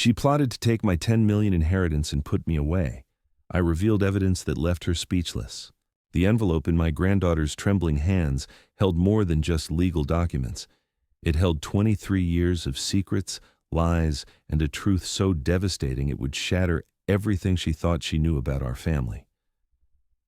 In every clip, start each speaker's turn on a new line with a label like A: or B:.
A: She plotted to take my 10 million inheritance and put me away. I revealed evidence that left her speechless. The envelope in my granddaughter's trembling hands held more than just legal documents. It held 23 years of secrets, lies, and a truth so devastating it would shatter everything she thought she knew about our family.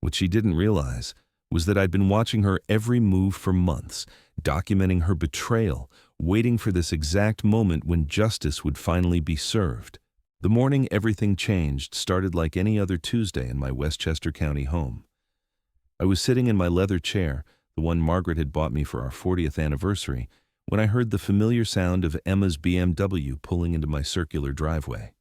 A: What she didn't realize was that I'd been watching her every move for months, documenting her betrayal, waiting for this exact moment when justice would finally be served. The morning everything changed started like any other Tuesday in my Westchester County home. I was sitting in my leather chair, the one Margaret had bought me for our 40th anniversary, when I heard the familiar sound of Emma's BMW pulling into my circular driveway.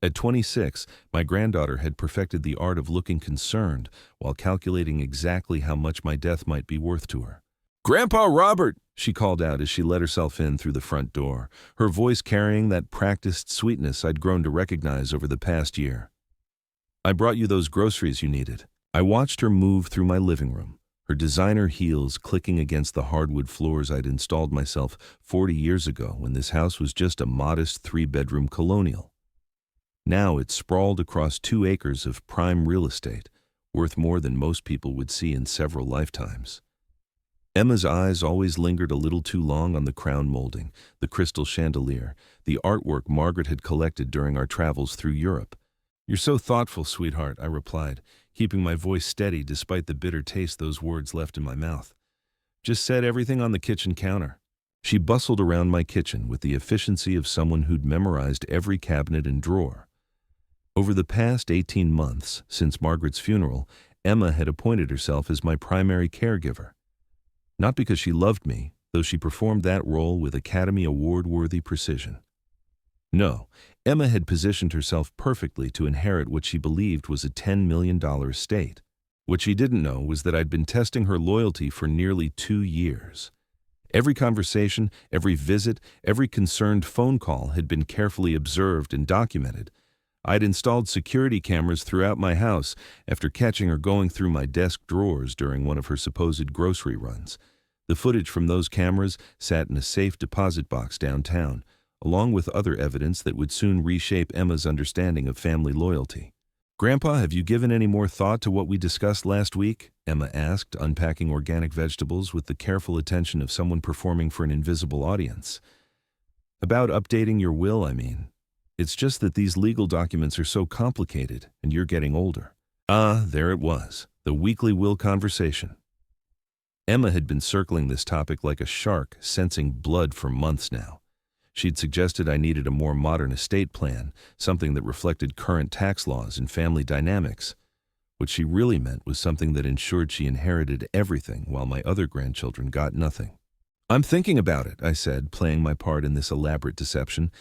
A: At 26, my granddaughter had perfected the art of looking concerned while calculating exactly how much my death might be worth to her. "Grandpa Robert!" she called out as she let herself in through the front door, her voice carrying that practiced sweetness I'd grown to recognize over the past year. "I brought you those groceries you needed." I watched her move through my living room, her designer heels clicking against the hardwood floors I'd installed myself 40 years ago when this house was just a modest 3-bedroom colonial. Now it sprawled across 2 acres of prime real estate, worth more than most people would see in several lifetimes. Emma's eyes always lingered a little too long on the crown molding, the crystal chandelier, the artwork Margaret had collected during our travels through Europe. "You're so thoughtful, sweetheart," I replied, keeping my voice steady despite the bitter taste those words left in my mouth. "Just set everything on the kitchen counter." She bustled around my kitchen with the efficiency of someone who'd memorized every cabinet and drawer. Over the past 18 months, since Margaret's funeral, Emma had appointed herself as my primary caregiver. Not because she loved me, though she performed that role with Academy Award-worthy precision. No, Emma had positioned herself perfectly to inherit what she believed was a $10 million estate. What she didn't know was that I'd been testing her loyalty for nearly 2 years. Every conversation, every visit, every concerned phone call had been carefully observed and documented. I'd installed security cameras throughout my house after catching her going through my desk drawers during one of her supposed grocery runs. The footage from those cameras sat in a safe deposit box downtown, along with other evidence that would soon reshape Emma's understanding of family loyalty. "Grandpa, have you given any more thought to what we discussed last week?" Emma asked, unpacking organic vegetables with the careful attention of someone performing for an invisible audience. "About updating your will, I mean. It's just that these legal documents are so complicated, and you're getting older." There it was, the weekly will conversation. Emma had been circling this topic like a shark, sensing blood for months now. She'd suggested I needed a more modern estate plan, something that reflected current tax laws and family dynamics. What she really meant was something that ensured she inherited everything while my other grandchildren got nothing. "I'm thinking about it," I said, playing my part in this elaborate deception.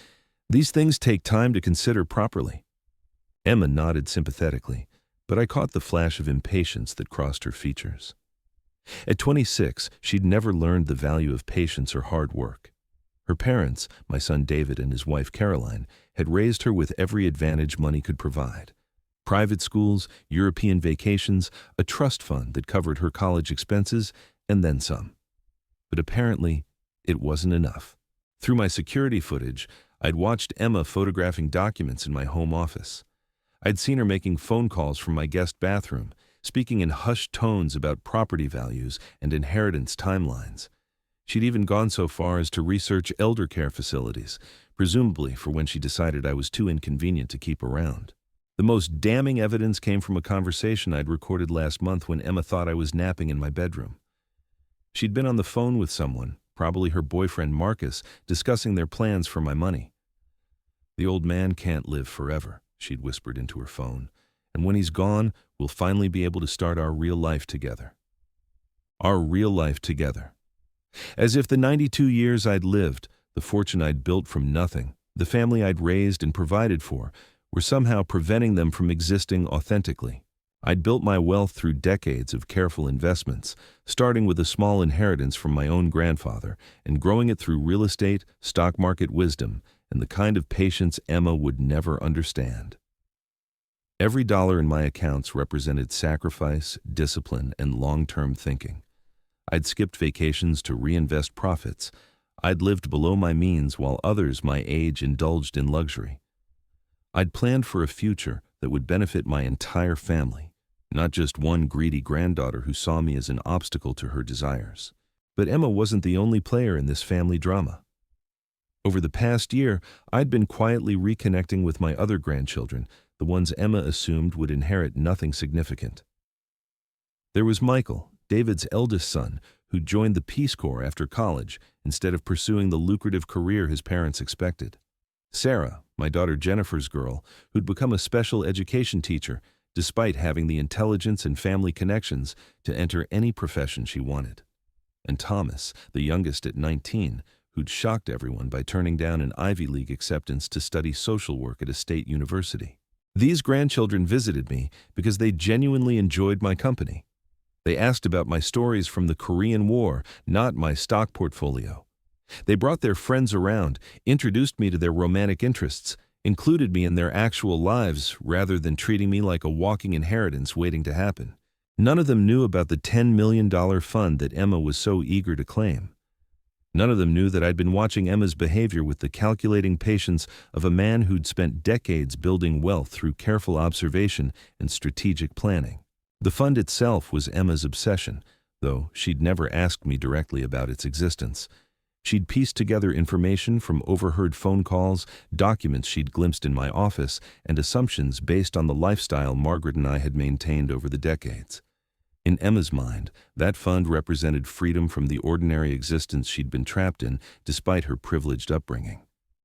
A: "These things take time to consider properly." Emma nodded sympathetically, but I caught the flash of impatience that crossed her features. At 26, she'd never learned the value of patience or hard work. Her parents, my son David and his wife Caroline, had raised her with every advantage money could provide. Private schools, European vacations, a trust fund that covered her college expenses, and then some. But apparently, it wasn't enough. Through my security footage, I'd watched Emma photographing documents in my home office. I'd seen her making phone calls from my guest bathroom, speaking in hushed tones about property values and inheritance timelines. She'd even gone so far as to research elder care facilities, presumably for when she decided I was too inconvenient to keep around. The most damning evidence came from a conversation I'd recorded last month when Emma thought I was napping in my bedroom. She'd been on the phone with someone, probably her boyfriend Marcus, discussing their plans for my money. "The old man can't live forever," she'd whispered into her phone, "and when he's gone, we'll finally be able to start our real life together." Our real life together. As if the 92 years I'd lived, the fortune I'd built from nothing, the family I'd raised and provided for, were somehow preventing them from existing authentically. I'd built my wealth through decades of careful investments, starting with a small inheritance from my own grandfather and growing it through real estate, stock market wisdom, and the kind of patience Emma would never understand. Every dollar in my accounts represented sacrifice, discipline, and long-term thinking. I'd skipped vacations to reinvest profits. I'd lived below my means while others my age indulged in luxury. I'd planned for a future that would benefit my entire family, not just one greedy granddaughter who saw me as an obstacle to her desires. But Emma wasn't the only player in this family drama. Over the past year, I'd been quietly reconnecting with my other grandchildren, the ones Emma assumed would inherit nothing significant. There was Michael, David's eldest son, who joined the Peace Corps after college instead of pursuing the lucrative career his parents expected. Sarah, my daughter Jennifer's girl, who'd become a special education teacher despite having the intelligence and family connections to enter any profession she wanted. And Thomas, the youngest at 19, who'd shocked everyone by turning down an Ivy League acceptance to study social work at a state university. These grandchildren visited me because they genuinely enjoyed my company. They asked about my stories from the Korean War, not my stock portfolio. They brought their friends around, introduced me to their romantic interests, included me in their actual lives rather than treating me like a walking inheritance waiting to happen. None of them knew about the $10 million fund that Emma was so eager to claim. None of them knew that I'd been watching Emma's behavior with the calculating patience of a man who'd spent decades building wealth through careful observation and strategic planning. The fund itself was Emma's obsession, though she'd never asked me directly about its existence. She'd pieced together information from overheard phone calls, documents she'd glimpsed in my office, and assumptions based on the lifestyle Margaret and I had maintained over the decades. In Emma's mind, that fund represented freedom from the ordinary existence she'd been trapped in despite her privileged upbringing.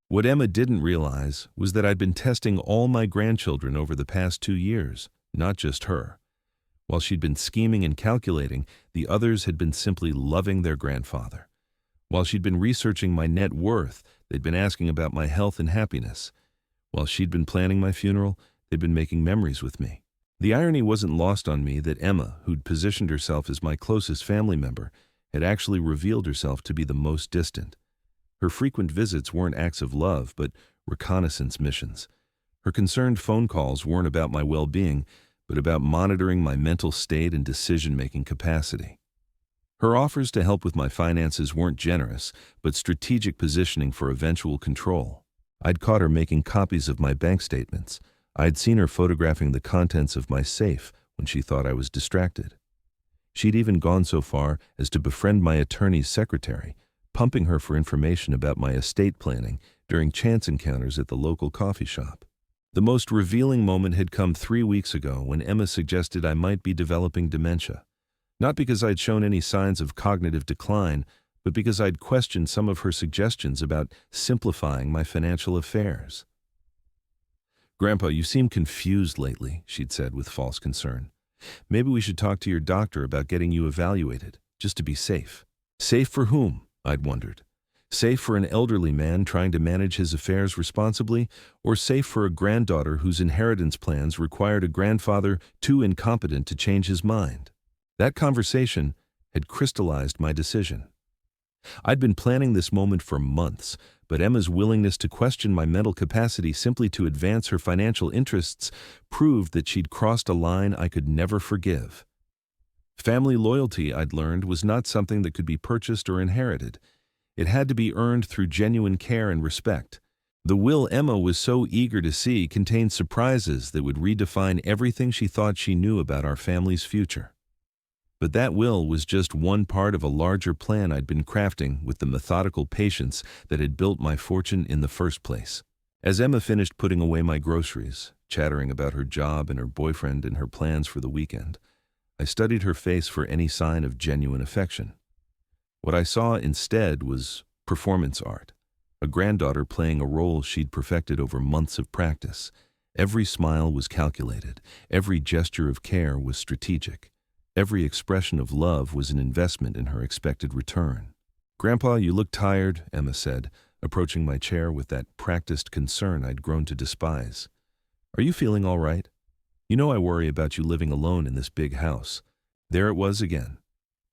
A: What Emma didn't realize was that I'd been testing all my grandchildren over the past 2 years, not just her. While she'd been scheming and calculating, the others had been simply loving their grandfather. While she'd been researching my net worth, they'd been asking about my health and happiness. While she'd been planning my funeral, they'd been making memories with me. The irony wasn't lost on me that Emma, who'd positioned herself as my closest family member, had actually revealed herself to be the most distant. Her frequent visits weren't acts of love, but reconnaissance missions. Her concerned phone calls weren't about my well-being, but about monitoring my mental state and decision-making capacity. Her offers to help with my finances weren't generous, but strategic positioning for eventual control. I'd caught her making copies of my bank statements. I'd seen her photographing the contents of my safe when she thought I was distracted. She'd even gone so far as to befriend my attorney's secretary, pumping her for information about my estate planning during chance encounters at the local coffee shop. The most revealing moment had come 3 weeks ago when Emma suggested I might be developing dementia. Not because I'd shown any signs of cognitive decline, but because I'd questioned some of her suggestions about simplifying my financial affairs. "Grandpa, you seem confused lately," she'd said with false concern. "Maybe we should talk to your doctor about getting you evaluated, just to be safe." Safe for whom? I'd wondered. Safe for an elderly man trying to manage his affairs responsibly, or safe for a granddaughter whose inheritance plans required a grandfather too incompetent to change his mind? That conversation had crystallized my decision. I'd been planning this moment for months, but Emma's willingness to question my mental capacity simply to advance her financial interests proved that she'd crossed a line I could never forgive. Family loyalty, I'd learned, was not something that could be purchased or inherited. It had to be earned through genuine care and respect. The will Emma was so eager to see contained surprises that would redefine everything she thought she knew about our family's future. But that will was just one part of a larger plan I'd been crafting with the methodical patience that had built my fortune in the first place. As Emma finished putting away my groceries, chattering about her job and her boyfriend and her plans for the weekend, I studied her face for any sign of genuine affection. What I saw instead was performance art, a granddaughter playing a role she'd perfected over months of practice. Every smile was calculated, every gesture of care was strategic. Every expression of love was an investment in her expected return. "Grandpa, you look tired," Emma said, approaching my chair with that practiced concern I'd grown to despise. "Are you feeling all right? You know I worry about you living alone in this big house." There it was again.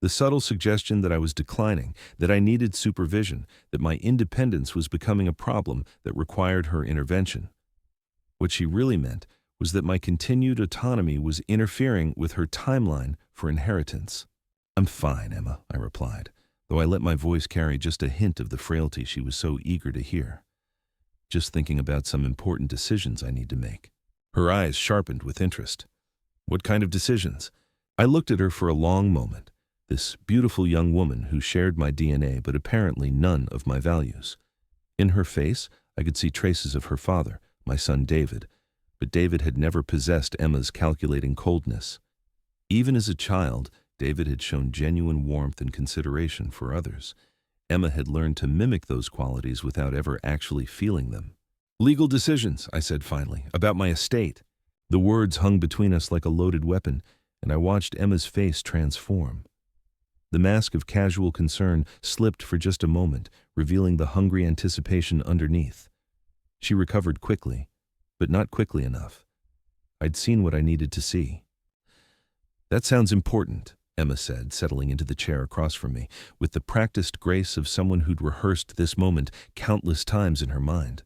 A: The subtle suggestion that I was declining, that I needed supervision, that my independence was becoming a problem that required her intervention. What she really meant was that my continued autonomy was interfering with her timeline for inheritance. "I'm fine, Emma," I replied, though I let my voice carry just a hint of the frailty she was so eager to hear. just thinking about some important decisions I need to make. Her eyes sharpened with interest. What kind of decisions? I looked at her for a long moment, this beautiful young woman who shared my DNA but apparently none of my values. In her face, I could see traces of her father, my son David, but David had never possessed Emma's calculating coldness. Even as a child, David had shown genuine warmth and consideration for others. Emma had learned to mimic those qualities without ever actually feeling them. "Legal decisions," I said finally, "about my estate." The words hung between us like a loaded weapon, and I watched Emma's face transform. The mask of casual concern slipped for just a moment, revealing the hungry anticipation underneath. She recovered quickly, but not quickly enough. I'd seen what I needed to see. "That sounds important," Emma said, settling into the chair across from me, with the practiced grace of someone who'd rehearsed this moment countless times in her mind.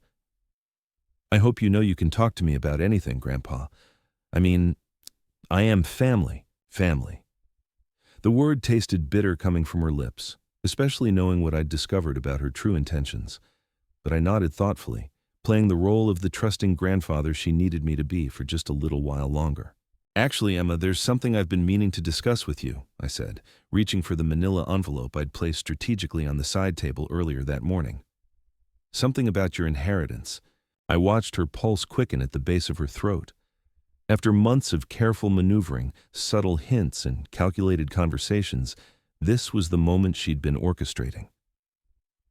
A: "I hope you know you can talk to me about anything, Grandpa. I mean, I am family. The word tasted bitter coming from her lips, especially knowing what I'd discovered about her true intentions. But I nodded thoughtfully, playing the role of the trusting grandfather she needed me to be for just a little while longer. "Actually, Emma, there's something I've been meaning to discuss with you," I said, reaching for the manila envelope I'd placed strategically on the side table earlier that morning. "Something about your inheritance." I watched her pulse quicken at the base of her throat. After months of careful maneuvering, subtle hints, and calculated conversations, this was the moment she'd been orchestrating.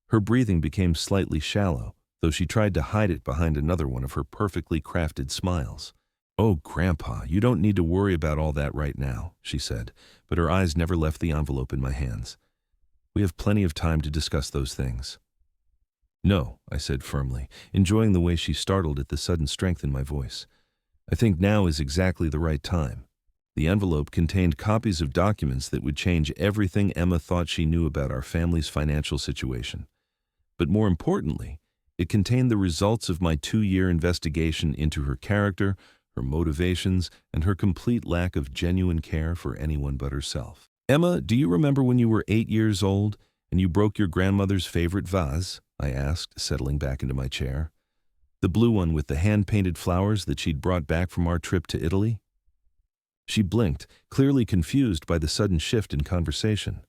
A: Her breathing became slightly shallow, though she tried to hide it behind another one of her perfectly crafted smiles. "Oh, Grandpa, you don't need to worry about all that right now," she said, but her eyes never left the envelope in my hands. "We have plenty of time to discuss those things." "No," I said firmly, enjoying the way she startled at the sudden strength in my voice. "I think now is exactly the right time." The envelope contained copies of documents that would change everything Emma thought she knew about our family's financial situation. But more importantly, it contained the results of my 2-year investigation into her character, her motivations, and her complete lack of genuine care for anyone but herself. "Emma, do you remember when you were 8 years old and you broke your grandmother's favorite vase?" I asked, settling back into my chair. "The blue one with the hand-painted flowers that she'd brought back from our trip to Italy?" She blinked, clearly confused by the sudden shift in conversation.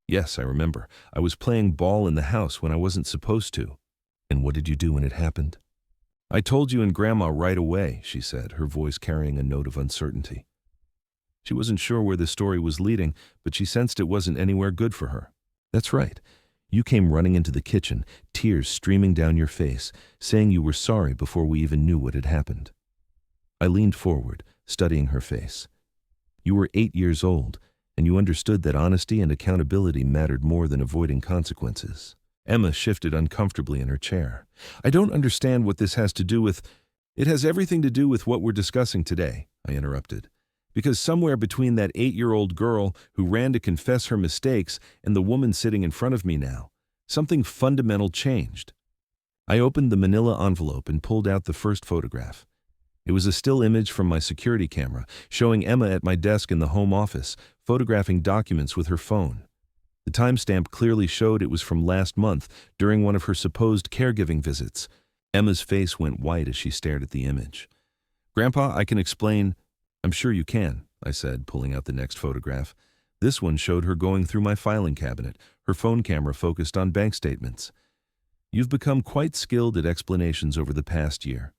A: Yes, I remember. I was playing ball in the house when I wasn't supposed to." "And what did you do when it happened?" "I told you and Grandma right away," she said, her voice carrying a note of uncertainty. She wasn't sure where the story was leading, but she sensed it wasn't anywhere good for her. "That's right. You came running into the kitchen, tears streaming down your face, saying you were sorry before we even knew what had happened." I leaned forward, studying her face. "You were 8 years old, and you understood that honesty and accountability mattered more than avoiding consequences." Emma shifted uncomfortably in her chair. "I don't understand what this has to do with—" "It has everything to do with what we're discussing today," I interrupted. "Because somewhere between that 8-year-old girl who ran to confess her mistakes and the woman sitting in front of me now, something fundamental changed." I opened the manila envelope and pulled out the first photograph. It was a still image from my security camera, showing Emma at my desk in the home office, photographing documents with her phone. The timestamp clearly showed it was from last month, during one of her supposed caregiving visits. Emma's face went white as she stared at the image. "Grandpa, I can explain—" "I'm sure you can," I said, pulling out the next photograph. This one showed her going through my filing cabinet, her phone camera focused on bank statements. "You've become quite skilled at explanations over the past year.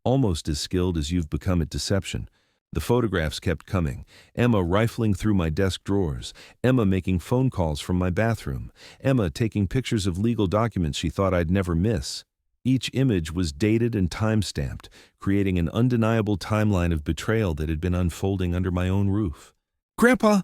A: Almost as skilled as you've become at deception." The photographs kept coming. Emma rifling through my desk drawers, Emma making phone calls from my bathroom, Emma taking pictures of legal documents she thought I'd never miss. Each image was dated and time-stamped, creating an undeniable timeline of betrayal that had been unfolding under my own roof. "Grandpa,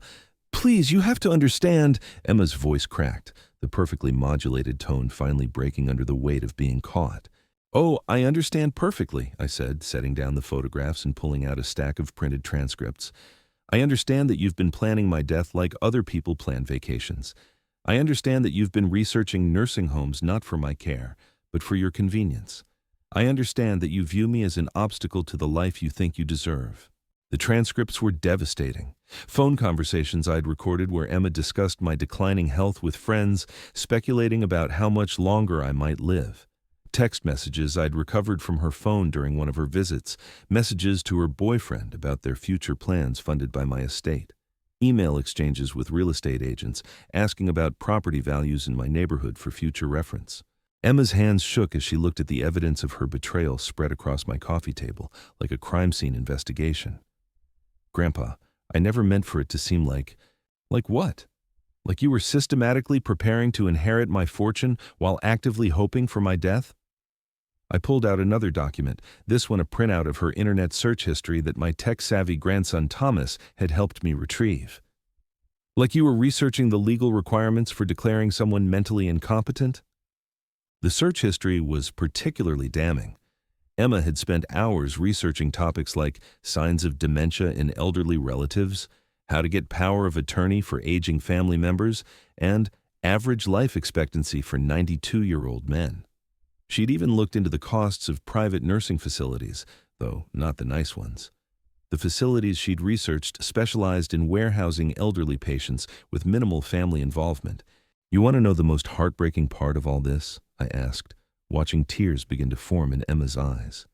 A: please, you have to understand," Emma's voice cracked, the perfectly modulated tone finally breaking under the weight of being caught. "Oh, I understand perfectly," I said, setting down the photographs and pulling out a stack of printed transcripts. "I understand that you've been planning my death like other people plan vacations. I understand that you've been researching nursing homes not for my care, but for your convenience. I understand that you view me as an obstacle to the life you think you deserve." The transcripts were devastating. Phone conversations I'd recorded where Emma discussed my declining health with friends, speculating about how much longer I might live. Text messages I'd recovered from her phone during one of her visits, messages to her boyfriend about their future plans funded by my estate. Email exchanges with real estate agents, asking about property values in my neighborhood for future reference. Emma's hands shook as she looked at the evidence of her betrayal spread across my coffee table, like a crime scene investigation. Grandpa, I never meant for it to seem like what? Like you were systematically preparing to inherit my fortune while actively hoping for my death? I pulled out another document, this one a printout of her internet search history that my tech-savvy grandson Thomas had helped me retrieve. Like you were researching the legal requirements for declaring someone mentally incompetent? The search history was particularly damning. Emma had spent hours researching topics like signs of dementia in elderly relatives, how to get power of attorney for aging family members, and average life expectancy for 92-year-old men. She'd even looked into the costs of private nursing facilities, though not the nice ones. The facilities she'd researched specialized in warehousing elderly patients with minimal family involvement. You want to know the most heartbreaking part of all this? I asked, watching tears begin to form in Emma's eyes.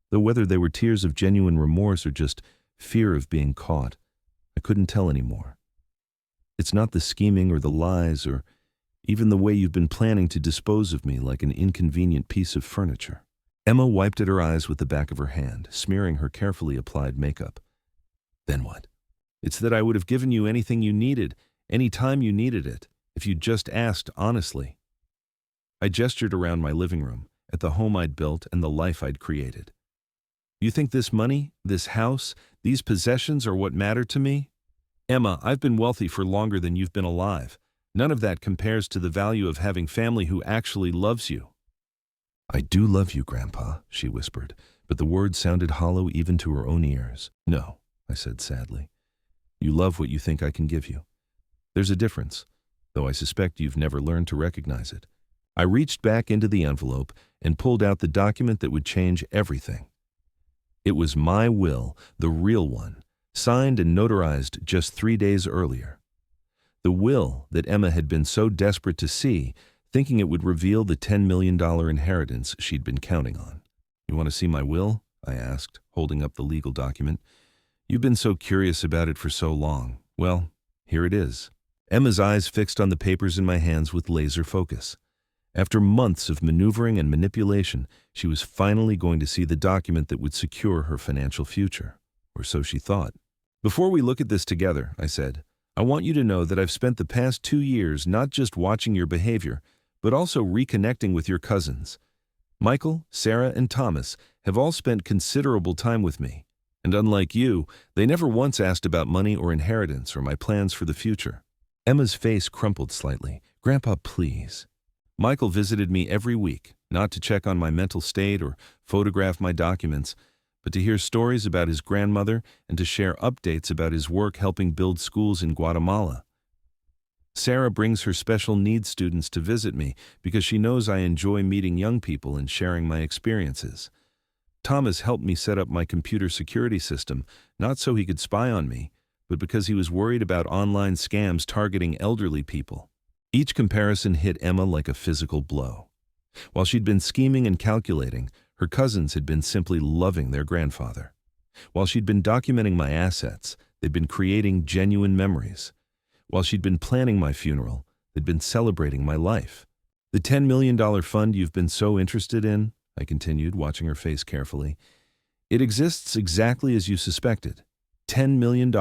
A: Though whether they were tears of genuine remorse or just fear of being caught, I couldn't tell anymore. It's not the scheming or the lies or even the way you've been planning to dispose of me like an inconvenient piece of furniture. Emma wiped at her eyes with the back of her hand, smearing her carefully applied makeup. Then what? It's that I would have given you anything you needed, any time you needed it, if you'd just asked honestly. I gestured around my living room, at the home I'd built and the life I'd created. You think this money, this house, these possessions are what matter to me? Emma, I've been wealthy for longer than you've been alive. None of that compares to the value of having family who actually loves you. I do love you, Grandpa, she whispered, but the words sounded hollow even to her own ears. No, I said sadly. You love what you think I can give you. There's a difference, though I suspect you've never learned to recognize it. I reached back into the envelope and pulled out the document that would change everything. It was my will, the real one, signed and notarized just 3 days earlier. The will that Emma had been so desperate to see, thinking it would reveal the $10 million inheritance she'd been counting on. You want to see my will? I asked, holding up the legal document. You've been so curious about it for so long. Well, here it is. Emma's eyes fixed on the papers in my hands with laser focus. After months of maneuvering and manipulation, she was finally going to see the document that would secure her financial future. Or so she thought. Before we look at this together, I said, I want you to know that I've spent the past 2 years not just watching your behavior, but also reconnecting with your cousins. Michael, Sarah, and Thomas have all spent considerable time with me, and unlike you, they never once asked about money or inheritance or my plans for the future. Emma's face crumpled slightly. Grandpa, please. Michael visited me every week, not to check on my mental state or photograph my documents, but to hear stories about his grandmother and to share updates about his work helping build schools in Guatemala. Sarah brings her special needs students to visit me because she knows I enjoy meeting young people and sharing my experiences. Thomas helped me set up my computer security system, not so he could spy on me, but because he was worried about online scams targeting elderly people. Each comparison hit Emma like a physical blow. While she'd been scheming and calculating, her cousins had been simply loving their grandfather. While she'd been documenting my assets, they'd been creating genuine memories. While she'd been planning my funeral, they'd been celebrating my life. The $10 million fund you've been so interested in, I continued, watching her face carefully, it exists exactly as you suspected. $10 million,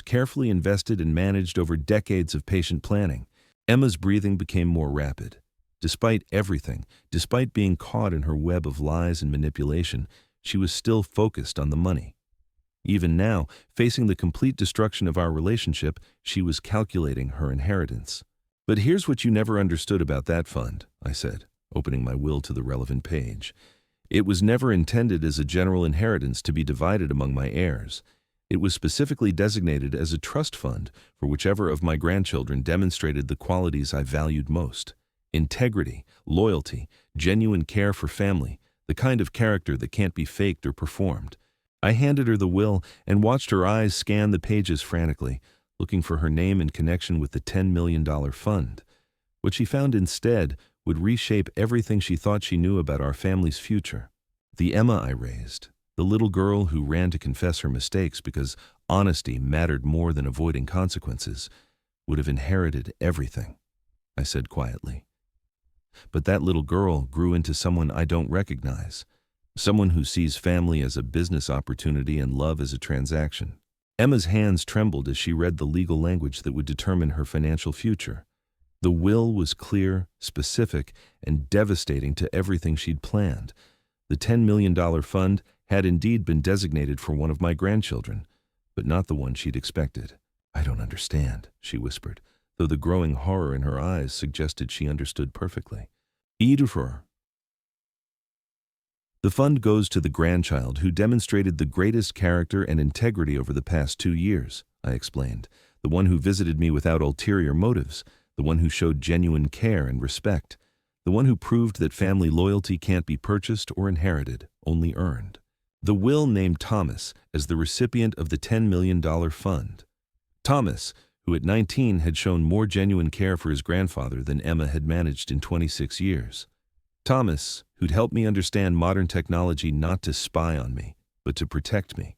A: carefully invested and managed over decades of patient planning. Emma's breathing became more rapid. Despite everything, despite being caught in her web of lies and manipulation, she was still focused on the money. Even now, facing the complete destruction of our relationship, she was calculating her inheritance. But here's what you never understood about that fund, I said, opening my will to the relevant page. It was never intended as a general inheritance to be divided among my heirs. It was specifically designated as a trust fund for whichever of my grandchildren demonstrated the qualities I valued most. Integrity, loyalty, genuine care for family, the kind of character that can't be faked or performed. I handed her the will and watched her eyes scan the pages frantically, looking for her name in connection with the $10 million fund. What she found instead would reshape everything she thought she knew about our family's future. The Emma I raised, the little girl who ran to confess her mistakes because honesty mattered more than avoiding consequences, would have inherited everything, I said quietly. But that little girl grew into someone I don't recognize, someone who sees family as a business opportunity and love as a transaction. Emma's hands trembled as she read the legal language that would determine her financial future. The will was clear, specific, and devastating to everything she'd planned. The $10 million fund had indeed been designated for one of my grandchildren, but not the one she'd expected. "I don't understand," she whispered, though the growing horror in her eyes suggested she understood perfectly. "Idufur." The fund goes to the grandchild who demonstrated the greatest character and integrity over the past 2 years, I explained, the one who visited me without ulterior motives, the one who showed genuine care and respect, the one who proved that family loyalty can't be purchased or inherited, only earned. The will named Thomas as the recipient of the $10 million fund. Thomas, who at 19 had shown more genuine care for his grandfather than Emma had managed in 26 years. Thomas, who'd helped me understand modern technology not to spy on me, but to protect me.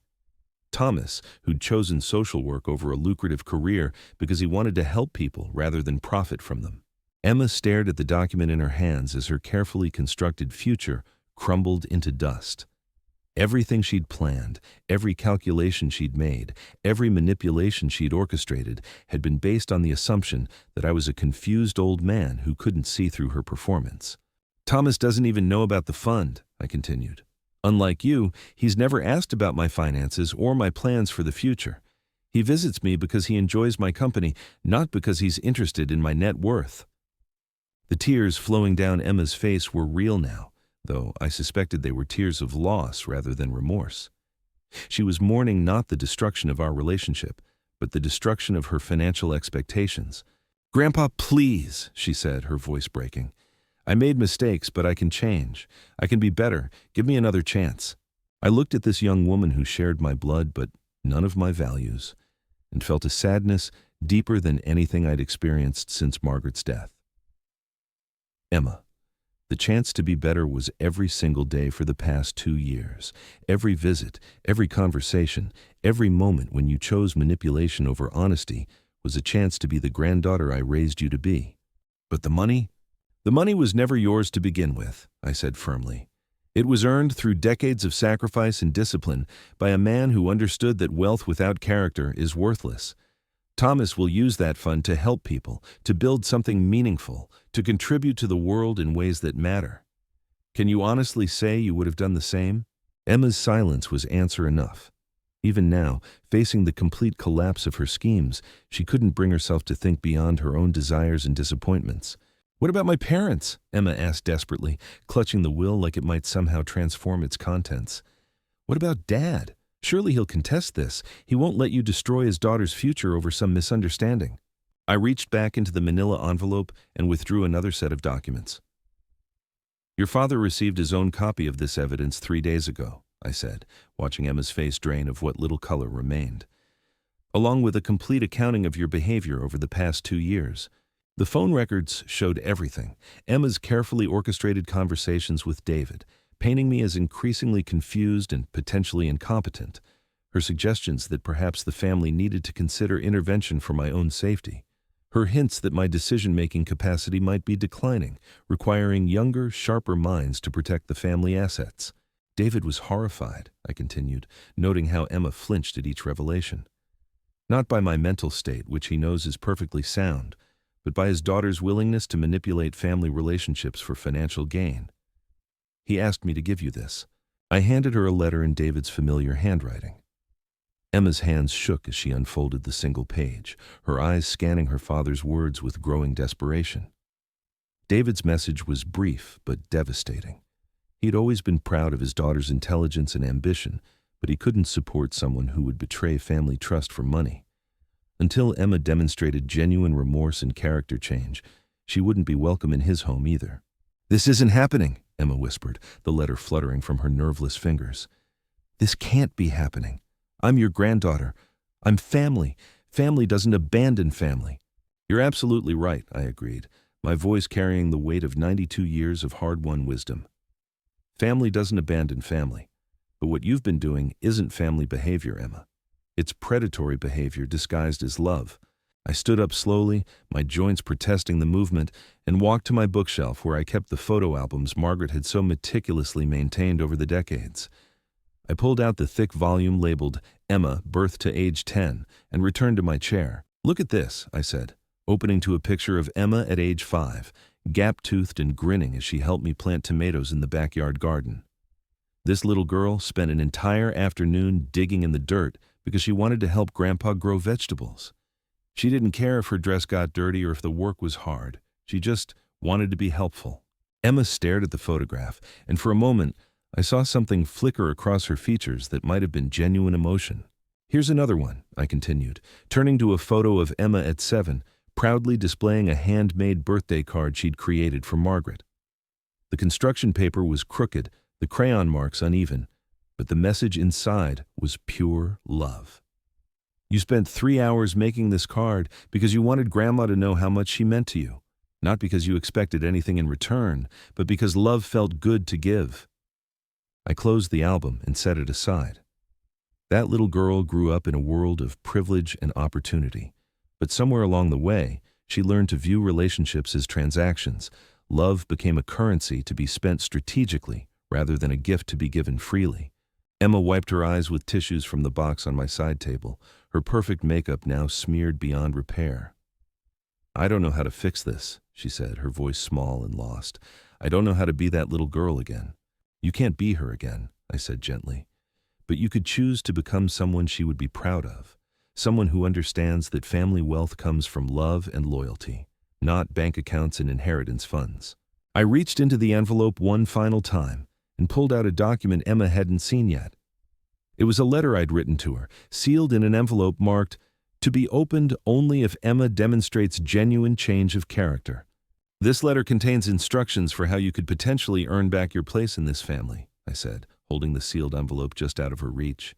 A: Thomas, who'd chosen social work over a lucrative career because he wanted to help people rather than profit from them. Emma stared at the document in her hands as her carefully constructed future crumbled into dust. Everything she'd planned, every calculation she'd made, every manipulation she'd orchestrated had been based on the assumption that I was a confused old man who couldn't see through her performance. "Thomas doesn't even know about the fund," I continued. "Unlike you, he's never asked about my finances or my plans for the future. He visits me because he enjoys my company, not because he's interested in my net worth." The tears flowing down Emma's face were real now, though I suspected they were tears of loss rather than remorse. She was mourning not the destruction of our relationship, but the destruction of her financial expectations. "Grandpa, please," she said, her voice breaking. "I made mistakes, but I can change. I can be better. Give me another chance." I looked at this young woman who shared my blood but none of my values, and felt a sadness deeper than anything I'd experienced since Margaret's death. Emma. The chance to be better was every single day for the past 2 years. Every visit, every conversation, every moment when you chose manipulation over honesty was a chance to be the granddaughter I raised you to be. But the money? The money was never yours to begin with, I said firmly. It was earned through decades of sacrifice and discipline by a man who understood that wealth without character is worthless. Thomas will use that fund to help people, to build something meaningful, to contribute to the world in ways that matter. Can you honestly say you would have done the same? Emma's silence was answer enough. Even now, facing the complete collapse of her schemes, she couldn't bring herself to think beyond her own desires and disappointments. "What about my parents?" Emma asked desperately, clutching the will like it might somehow transform its contents. "What about Dad? Surely he'll contest this. He won't let you destroy his daughter's future over some misunderstanding." I reached back into the manila envelope and withdrew another set of documents. "Your father received his own copy of this evidence 3 days ago," I said, watching Emma's face drain of what little color remained, "along with a complete accounting of your behavior over the past 2 years. The phone records showed everything. Emma's carefully orchestrated conversations with David, painting me as increasingly confused and potentially incompetent. Her suggestions that perhaps the family needed to consider intervention for my own safety. Her hints that my decision-making capacity might be declining, requiring younger, sharper minds to protect the family assets. David was horrified, I continued, noting how Emma flinched at each revelation. Not by my mental state, which he knows is perfectly sound, but by his daughter's willingness to manipulate family relationships for financial gain. He asked me to give you this. I handed her a letter in David's familiar handwriting. Emma's hands shook as she unfolded the single page, her eyes scanning her father's words with growing desperation. David's message was brief but devastating. He'd always been proud of his daughter's intelligence and ambition, but he couldn't support someone who would betray family trust for money. Until Emma demonstrated genuine remorse and character change, she wouldn't be welcome in his home either. "This isn't happening," Emma whispered, the letter fluttering from her nerveless fingers. This can't be happening. I'm your granddaughter. I'm family. Family doesn't abandon family. You're absolutely right, I agreed, my voice carrying the weight of 92 years of hard-won wisdom. Family doesn't abandon family. But what you've been doing isn't family behavior, Emma. It's predatory behavior disguised as love. I stood up slowly, my joints protesting the movement, and walked to my bookshelf where I kept the photo albums Margaret had so meticulously maintained over the decades. I pulled out the thick volume labeled Emma, Birth to Age 10, and returned to my chair. Look at this, I said, opening to a picture of Emma at age 5, gap-toothed and grinning as she helped me plant tomatoes in the backyard garden. This little girl spent an entire afternoon digging in the dirt because she wanted to help Grandpa grow vegetables. She didn't care if her dress got dirty or if the work was hard. She just wanted to be helpful. Emma stared at the photograph, and for a moment, I saw something flicker across her features that might have been genuine emotion. Here's another one, I continued, turning to a photo of Emma at 7, proudly displaying a handmade birthday card she'd created for Margaret. The construction paper was crooked, the crayon marks uneven, but the message inside was pure love. You spent 3 hours making this card because you wanted Grandma to know how much she meant to you, not because you expected anything in return, but because love felt good to give. I closed the album and set it aside. That little girl grew up in a world of privilege and opportunity, but somewhere along the way, she learned to view relationships as transactions. Love became a currency to be spent strategically rather than a gift to be given freely. Emma wiped her eyes with tissues from the box on my side table, her perfect makeup now smeared beyond repair. I don't know how to fix this, she said, her voice small and lost. I don't know how to be that little girl again. You can't be her again, I said gently. But you could choose to become someone she would be proud of, someone who understands that family wealth comes from love and loyalty, not bank accounts and inheritance funds. I reached into the envelope one final time and pulled out a document Emma hadn't seen yet. It was a letter I'd written to her, sealed in an envelope marked, "To be opened only if Emma demonstrates genuine change of character." This letter contains instructions for how you could potentially earn back your place in this family, I said, holding the sealed envelope just out of her reach.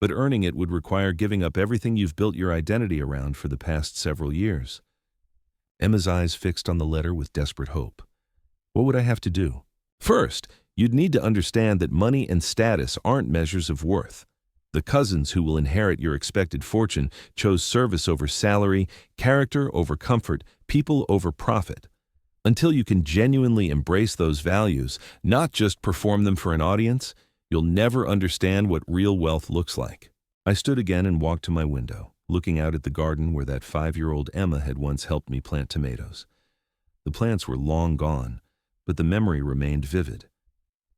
A: But earning it would require giving up everything you've built your identity around for the past several years. Emma's eyes fixed on the letter with desperate hope. What would I have to do? First, you'd need to understand that money and status aren't measures of worth. The cousins who will inherit your expected fortune chose service over salary, character over comfort, people over profit. Until you can genuinely embrace those values, not just perform them for an audience, you'll never understand what real wealth looks like. I stood again and walked to my window, looking out at the garden where that 5-year-old Emma had once helped me plant tomatoes. The plants were long gone, but the memory remained vivid.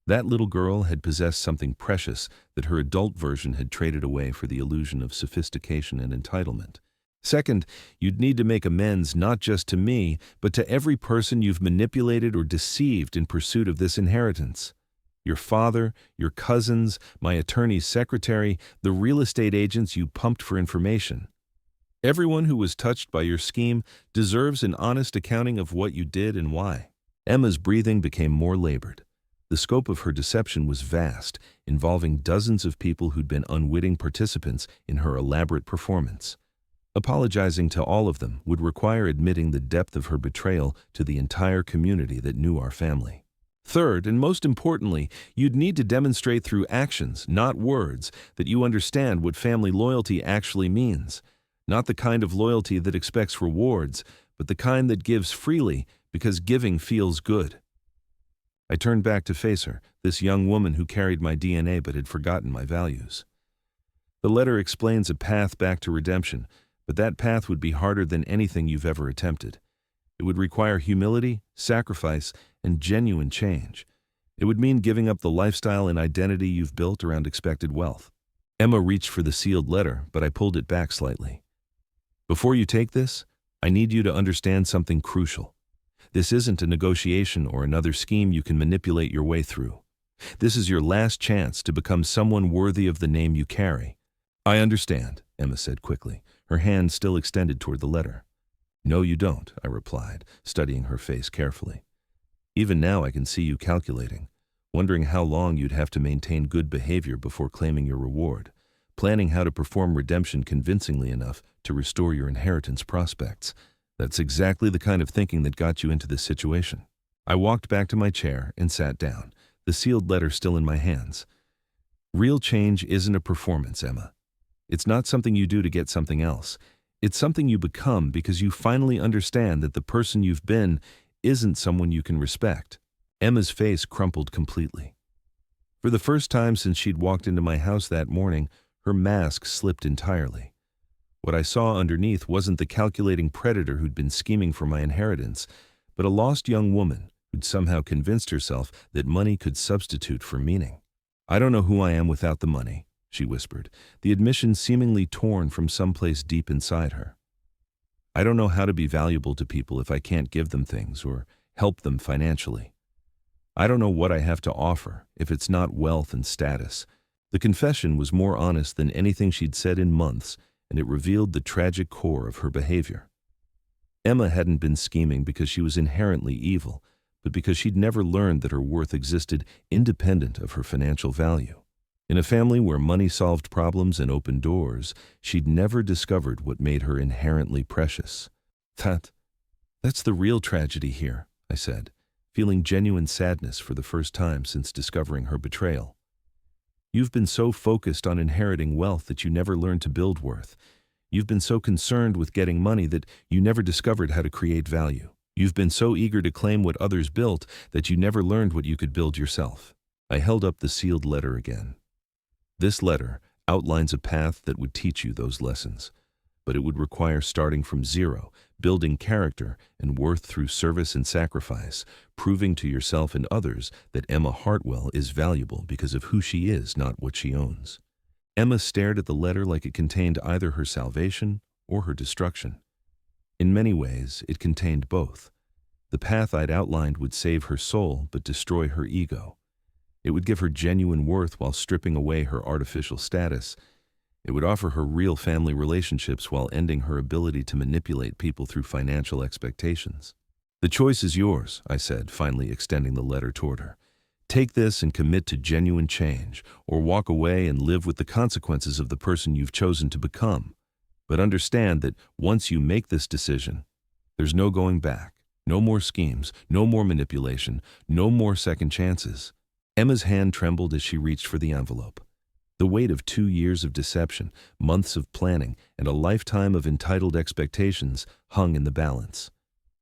A: That little girl had possessed something precious that her adult version had traded away for the illusion of sophistication and entitlement. Second, you'd need to make amends not just to me, but to every person you've manipulated or deceived in pursuit of this inheritance. Your father, your cousins, my attorney's secretary, the real estate agents you pumped for information. Everyone who was touched by your scheme deserves an honest accounting of what you did and why. Emma's breathing became more labored. The scope of her deception was vast, involving dozens of people who'd been unwitting participants in her elaborate performance. Apologizing to all of them would require admitting the depth of her betrayal to the entire community that knew our family. Third, and most importantly, you'd need to demonstrate through actions, not words, that you understand what family loyalty actually means. Not the kind of loyalty that expects rewards, but the kind that gives freely because giving feels good. I turned back to face her, this young woman who carried my DNA but had forgotten my values. The letter explains a path back to redemption, but that path would be harder than anything you've ever attempted. It would require humility, sacrifice, and genuine change. It would mean giving up the lifestyle and identity you've built around expected wealth. Emma reached for the sealed letter, but I pulled it back slightly. Before you take this, I need you to understand something crucial. This isn't a negotiation or another scheme you can manipulate your way through. This is your last chance to become someone worthy of the name you carry. I understand, Emma said quickly, her hand still extended toward the letter. No, you don't, I replied, studying her face carefully. Even now I can see you calculating. wondering how long you'd have to maintain good behavior before claiming your reward, planning how to perform redemption convincingly enough to restore your inheritance prospects. That's exactly the kind of thinking that got you into this situation. I walked back to my chair and sat down, the sealed letter still in my hands. Real change isn't a performance, Emma. It's not something you do to get something else. It's something you become because you finally understand that the person you've been isn't someone you can respect. Emma's face crumpled completely. For the first time since she'd walked into my house that morning, her mask slipped entirely. What I saw underneath wasn't the calculating predator who'd been scheming for my inheritance, but a lost young woman who'd somehow convinced herself that money could substitute for meaning. "I don't know who I am without the money," she whispered, the admission seemingly torn from someplace deep inside her. "I don't know how to be valuable to people if I can't give them things or help them financially. I don't know what I have to offer if it's not wealth and status." The confession was more honest than anything she'd said in months, and it revealed the tragic core of her behavior. Emma hadn't been scheming because she was inherently evil, but because she'd never learned that her worth existed independent of her financial value. In a family where money solved problems and opened doors, she'd never discovered what made her inherently precious. That's the real tragedy here," I said, feeling genuine sadness for the first time since discovering her betrayal. "You've been so focused on inheriting wealth that you never learned to build worth. You've been so concerned with getting money that you never discovered how to create value. You've been so eager to claim what others built that you never learned what you could build yourself." I held up the sealed letter again. "This letter outlines a path that would teach you those lessons, but it would require starting from zero, building character and worth through service and sacrifice, proving to yourself and others that Emma Hartwell is valuable because of who she is, not what she owns." Emma stared at the letter like it contained either her salvation or her destruction. In many ways, it contained both. The path I'd outlined would save her soul but destroy her ego. It would give her genuine worth while stripping away her artificial status. It would offer her real family relationships while ending her ability to manipulate people through financial expectations. "The choice is yours," I said, finally extending the letter toward her. "Take this and commit to genuine change, or walk away and live with the consequences of the person you've chosen to become. But understand that once you make this decision, there's no going back, no more schemes, no more manipulation, no more second chances." Emma's hand trembled as she reached for the envelope. The weight of 2 years of deception, months of planning, and a lifetime of entitled expectations hung in the balance.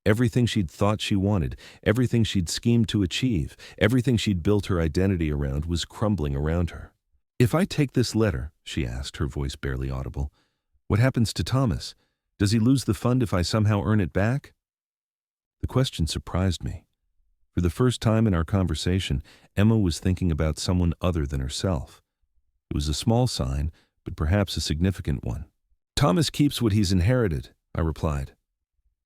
A: Everything she'd thought she wanted, everything she'd schemed to achieve, everything she'd built her identity around was crumbling around her. "If I take this letter," she asked, her voice barely audible, "what happens to Thomas? Does he lose the fund if I somehow earn it back?" The question surprised me. For the first time in our conversation, Emma was thinking about someone other than herself. It was a small sign, but perhaps a significant one. "Thomas keeps what he's inherited," I replied.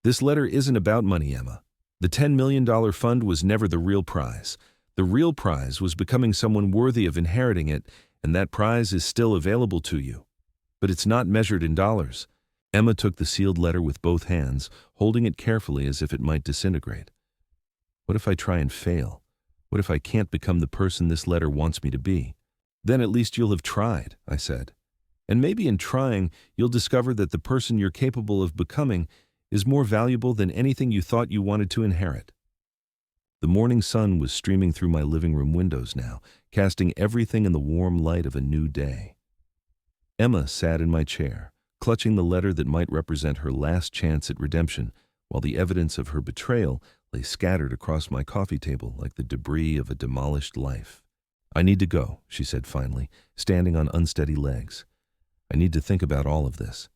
A: "This letter isn't about money, Emma. The $10 million fund was never the real prize. The real prize was becoming someone worthy of inheriting it, and that prize is still available to you. But it's not measured in dollars." Emma took the sealed letter with both hands, holding it carefully as if it might disintegrate. "What if I try and fail? What if I can't become the person this letter wants me to be?" "Then at least you'll have tried," I said. "And maybe in trying, you'll discover that the person you're capable of becoming is more valuable than anything you thought you wanted to inherit." The morning sun was streaming through my living room windows now, casting everything in the warm light of a new day. Emma sat in my chair, clutching the letter that might represent her last chance at redemption, while the evidence of her betrayal lay scattered across my coffee table like the debris of a demolished life. "I need to go," she said finally, standing on unsteady legs. "I need to think about all of this."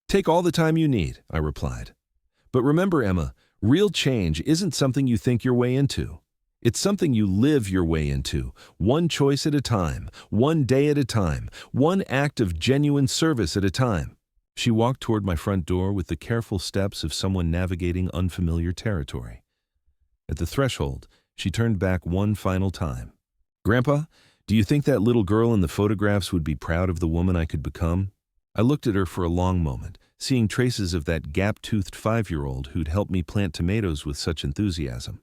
A: "Take all the time you need," I replied. "But remember, Emma, real change isn't something you think your way into. It's something you live your way into, one choice at a time, one day at a time, one act of genuine service at a time." She walked toward my front door with the careful steps of someone navigating unfamiliar territory. At the threshold, she turned back one final time. "Grandpa, do you think that little girl in the photographs would be proud of the woman I could become?" I looked at her for a long moment, seeing traces of that gap-toothed 5-year-old who'd helped me plant tomatoes with such enthusiasm.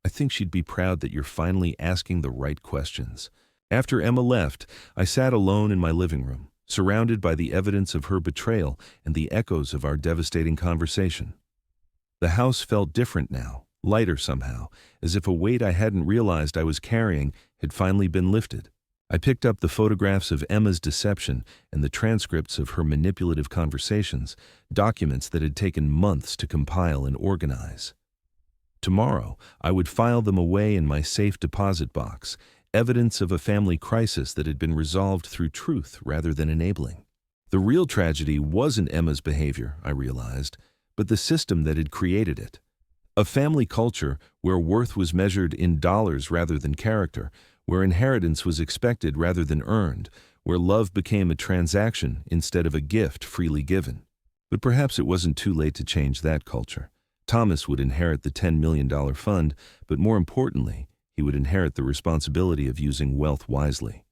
A: I think she'd be proud that you're finally asking the right questions." After Emma left, I sat alone in my living room, surrounded by the evidence of her betrayal and the echoes of our devastating conversation. The house felt different now, lighter somehow, as if a weight I hadn't realized I was carrying had finally been lifted. I picked up the photographs of Emma's deception and the transcripts of her manipulative conversations, documents that had taken months to compile and organize. Tomorrow, I would file them away in my safe deposit box, evidence of a family crisis that had been resolved through truth rather than enabling. The real tragedy wasn't Emma's behavior, I realized, but the system that had created it. A family culture where worth was measured in dollars rather than character, where inheritance was expected rather than earned, where love became a transaction instead of a gift freely given. But perhaps it wasn't too late to change that culture. Thomas would inherit the $10 million fund, but more importantly, he would inherit the responsibility of using wealth wisely.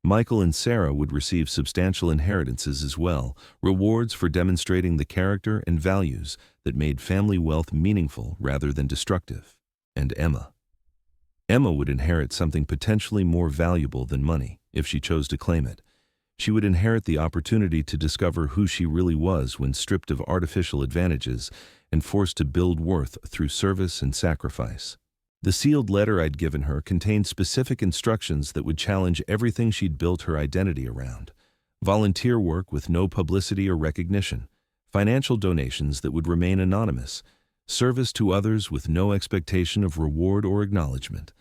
A: Michael and Sarah would receive substantial inheritances as well, rewards for demonstrating the character and values that made family wealth meaningful rather than destructive. And Emma. Emma would inherit something potentially more valuable than money, if she chose to claim it. She would inherit the opportunity to discover who she really was when stripped of artificial advantages and forced to build worth through service and sacrifice. The sealed letter I'd given her contained specific instructions that would challenge everything she'd built her identity around. Volunteer work with no publicity or recognition, financial donations that would remain anonymous, service to others with no expectation of reward or acknowledgement,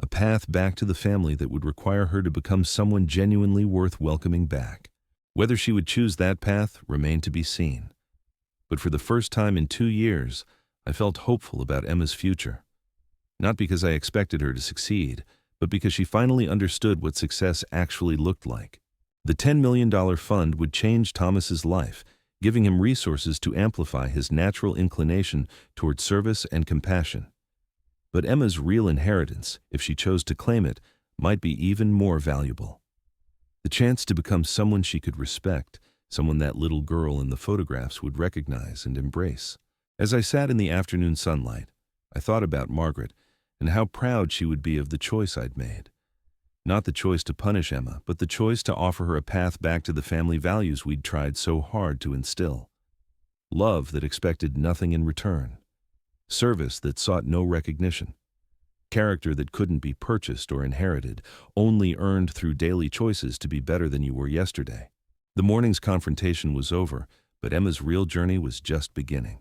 A: a path back to the family that would require her to become someone genuinely worth welcoming back. Whether she would choose that path remained to be seen. But for the first time in 2 years, I felt hopeful about Emma's future. Not because I expected her to succeed, but because she finally understood what success actually looked like. The $10 million fund would change Thomas's life, giving him resources to amplify his natural inclination toward service and compassion. But Emma's real inheritance, if she chose to claim it, might be even more valuable. The chance to become someone she could respect, someone that little girl in the photographs would recognize and embrace. As I sat in the afternoon sunlight, I thought about Margaret and how proud she would be of the choice I'd made. Not the choice to punish Emma, but the choice to offer her a path back to the family values we'd tried so hard to instill. Love that expected nothing in return. Service that sought no recognition. Character that couldn't be purchased or inherited, only earned through daily choices to be better than you were yesterday. The morning's confrontation was over, but Emma's real journey was just beginning.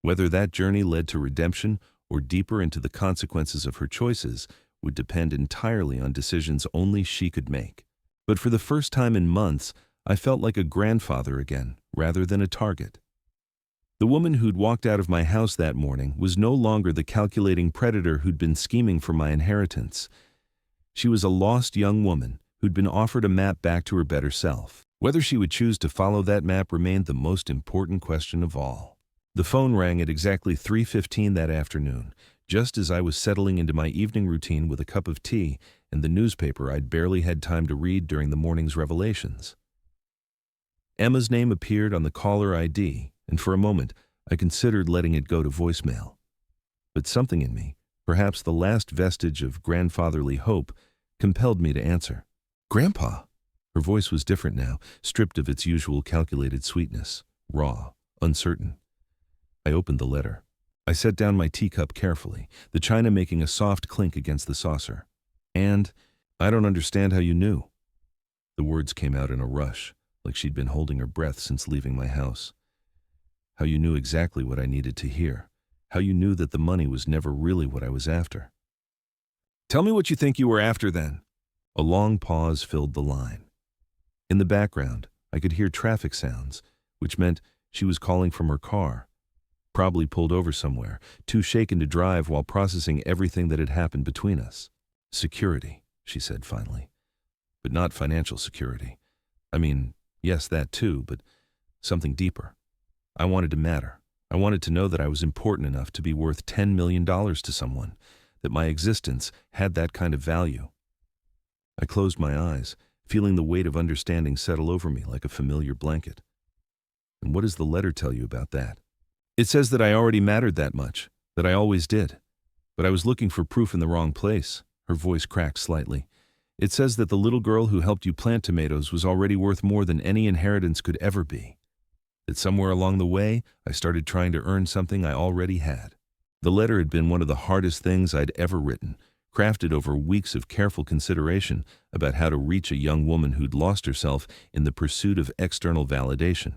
A: Whether that journey led to redemption or deeper into the consequences of her choices would depend entirely on decisions only she could make. But for the first time in months, I felt like a grandfather again, rather than a target. The woman who'd walked out of my house that morning was no longer the calculating predator who'd been scheming for my inheritance. She was a lost young woman who'd been offered a map back to her better self. Whether she would choose to follow that map remained the most important question of all. The phone rang at exactly 3:15 that afternoon, just as I was settling into my evening routine with a cup of tea and the newspaper I'd barely had time to read during the morning's revelations. Emma's name appeared on the caller ID, and for a moment, I considered letting it go to voicemail. But something in me, perhaps the last vestige of grandfatherly hope, compelled me to answer. "Grandpa!" Her voice was different now, stripped of its usual calculated sweetness, raw, uncertain. I opened the letter. I set down my teacup carefully, the china making a soft clink against the saucer. "And I don't understand how you knew." The words came out in a rush, like she'd been holding her breath since leaving my house. "How you knew exactly what I needed to hear. How you knew that the money was never really what I was after." "Tell me what you think you were after then." A long pause filled the line. In the background, I could hear traffic sounds, which meant she was calling from her car. Probably pulled over somewhere, too shaken to drive while processing everything that had happened between us. "Security," she said finally. "But not financial security. I mean, yes, that too, but something deeper. I wanted to matter. I wanted to know that I was important enough to be worth $10 million to someone, that my existence had that kind of value." I closed my eyes, feeling the weight of understanding settle over me like a familiar blanket. "And what does the letter tell you about that?" "It says that I already mattered that much, that I always did." But I was looking for proof in the wrong place. Her voice cracked slightly. It says that the little girl who helped you plant tomatoes was already worth more than any inheritance could ever be. That somewhere along the way, I started trying to earn something I already had. The letter had been one of the hardest things I'd ever written, crafted over weeks of careful consideration about how to reach a young woman who'd lost herself in the pursuit of external validation.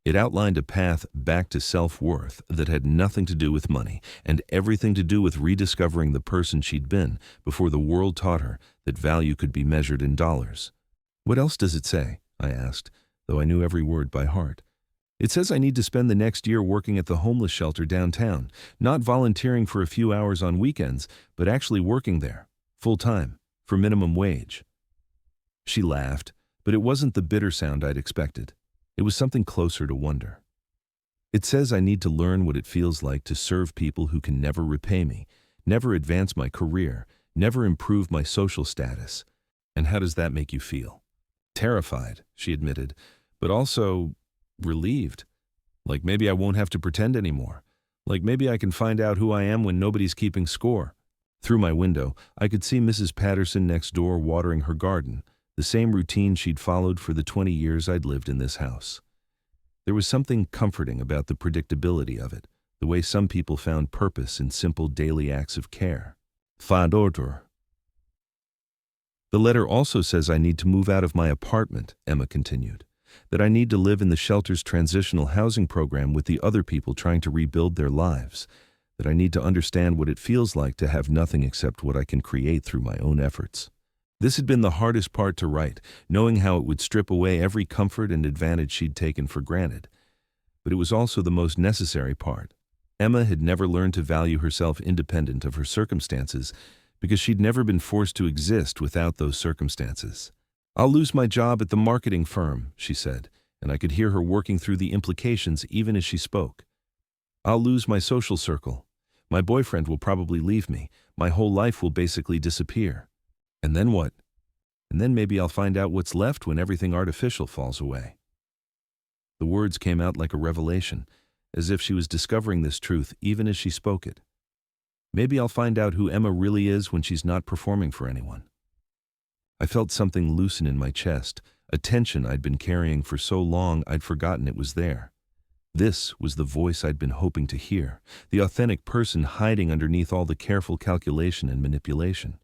A: It outlined a path back to self-worth that had nothing to do with money and everything to do with rediscovering the person she'd been before the world taught her that value could be measured in dollars. What else does it say? I asked, though I knew every word by heart. It says I need to spend the next year working at the homeless shelter downtown, not volunteering for a few hours on weekends, but actually working there, full-time, for minimum wage. She laughed, but it wasn't the bitter sound I'd expected. It was something closer to wonder. It says I need to learn what it feels like to serve people who can never repay me, never advance my career, never improve my social status. And how does that make you feel? Terrified, she admitted, but also relieved. Like maybe I won't have to pretend anymore. Like maybe I can find out who I am when nobody's keeping score. Through my window, I could see Mrs. Patterson next door watering her garden, the same routine she'd followed for the 20 years I'd lived in this house. There was something comforting about the predictability of it, the way some people found purpose in simple daily acts of care. Fad order. The letter also says I need to move out of my apartment, Emma continued, that I need to live in the shelter's transitional housing program with the other people trying to rebuild their lives, that I need to understand what it feels like to have nothing except what I can create through my own efforts. This had been the hardest part to write, knowing how it would strip away every comfort and advantage she'd taken for granted. But it was also the most necessary part. Emma had never learned to value herself independent of her circumstances because she'd never been forced to exist without those circumstances. "I'll lose my job at the marketing firm," she said, and I could hear her working through the implications even as she spoke. "I'll lose my social circle. My boyfriend will probably leave me. My whole life will basically disappear. And then what? And then maybe I'll find out what's left when everything artificial falls away." The words came out like a revelation, as if she was discovering this truth even as she spoke it. Maybe I'll find out who Emma really is when she's not performing for anyone. I felt something loosen in my chest, a tension I'd been carrying for so long I'd forgotten it was there. This was the voice I'd been hoping to hear, the authentic person hiding underneath all the careful calculation and manipulation.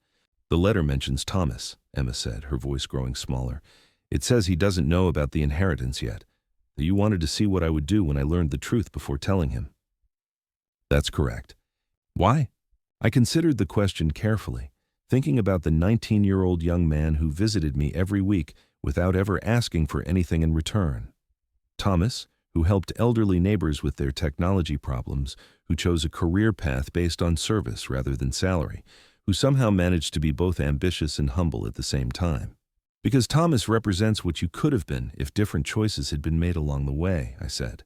A: "The letter mentions Thomas," Emma said, her voice growing smaller. "It says he doesn't know about the inheritance yet, that you wanted to see what I would do when I learned the truth before telling him." "That's correct." "Why?" I considered the question carefully, thinking about the 19-year-old young man who visited me every week without ever asking for anything in return. Thomas, who helped elderly neighbors with their technology problems, who chose a career path based on service rather than salary, who somehow managed to be both ambitious and humble at the same time. "Because Thomas represents what you could have been if different choices had been made along the way," I said.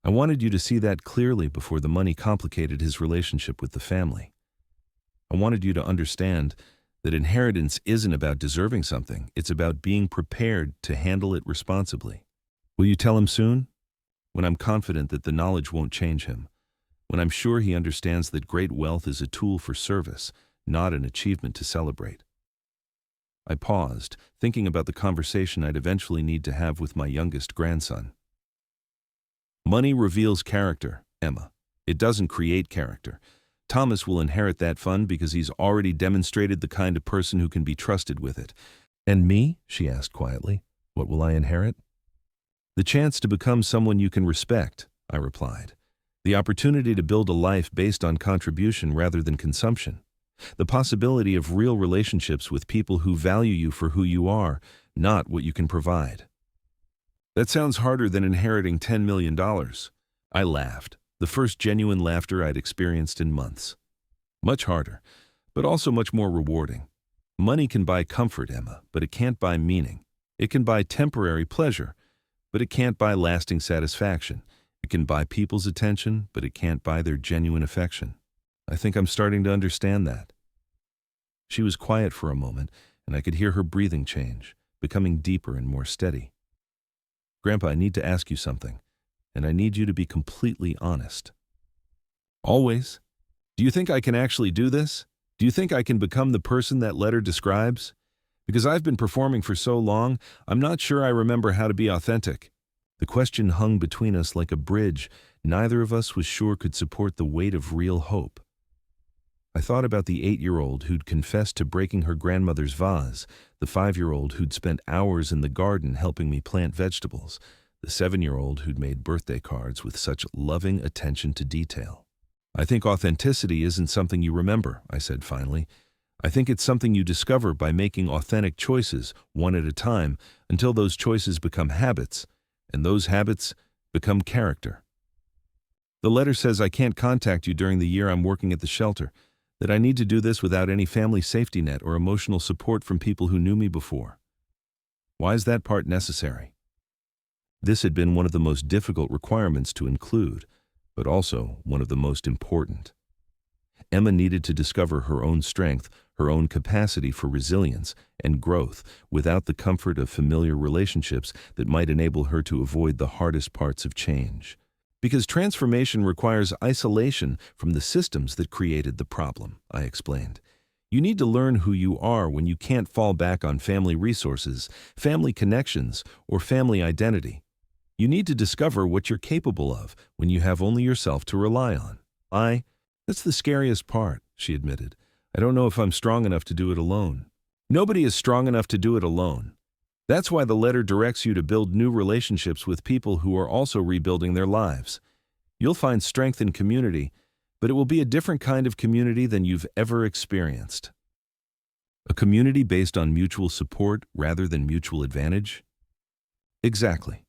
A: "I wanted you to see that clearly before the money complicated his relationship with the family. I wanted you to understand that inheritance isn't about deserving something, it's about being prepared to handle it responsibly. Will you tell him soon? When I'm confident that the knowledge won't change him. When I'm sure he understands that great wealth is a tool for service, not an achievement to celebrate." I paused, thinking about the conversation I'd eventually need to have with my youngest grandson. "Money reveals character, Emma. It doesn't create character. Thomas will inherit that fund because he's already demonstrated the kind of person who can be trusted with it." "And me?" she asked quietly. "What will I inherit?" "The chance to become someone you can respect," I replied. "The opportunity to build a life based on contribution rather than consumption. The possibility of real relationships with people who value you for who you are, not what you can provide." "That sounds harder than inheriting $10 million. I laughed, the first genuine laughter I'd experienced in months. "Much harder, but also much more rewarding. Money can buy comfort, Emma, but it can't buy meaning. It can buy temporary pleasure, but it can't buy lasting satisfaction. It can buy people's attention, but it can't buy their genuine affection. I think I'm starting to understand that." She was quiet for a moment, and I could hear her breathing change, becoming deeper and more steady. "Grandpa, I need to ask you something, and I need you to be completely honest." "Always." Do you think I can actually do this? Do you think I can become the person that letter describes? Because I've been performing for so long, I'm not sure I remember how to be authentic. The question hung between us like a bridge neither of us was sure could support the weight of real hope. I thought about the 8-year-old who'd confessed to breaking her grandmother's vase, the 5-year-old who'd spent hours in the garden helping me plant vegetables, the 7-year-old who'd made birthday cards with such loving attention to detail. I think authenticity isn't something you remember, I said finally. I think it's something you discover by making authentic choices, one at a time, until those choices become habits, and those habits become character. The letter says I can't contact you during the year I'm working at the shelter, that I need to do this without any family safety net or emotional support from people who knew me before. Why is that part necessary? This had been one of the most difficult requirements to include, but also one of the most important. Emma needed to discover her own strength, her own capacity for resilience and growth without the comfort of familiar relationships that might enable her to avoid the hardest parts of change. Because transformation requires isolation from the systems that created the problem, I explained. You need to learn who you are when you can't fall back on family resources, family connections, or family identity. You need to discover what you're capable of when you have only yourself to rely on. That's the scariest part, she admitted. I don't know if I'm strong enough to do it alone. Nobody is strong enough to do it alone. That's why the letter directs you to build new relationships with people who are also rebuilding their lives. You'll find strength in community, but it will be a different kind of community than you've ever experienced. A community based on mutual support rather than mutual advantage? Exactly.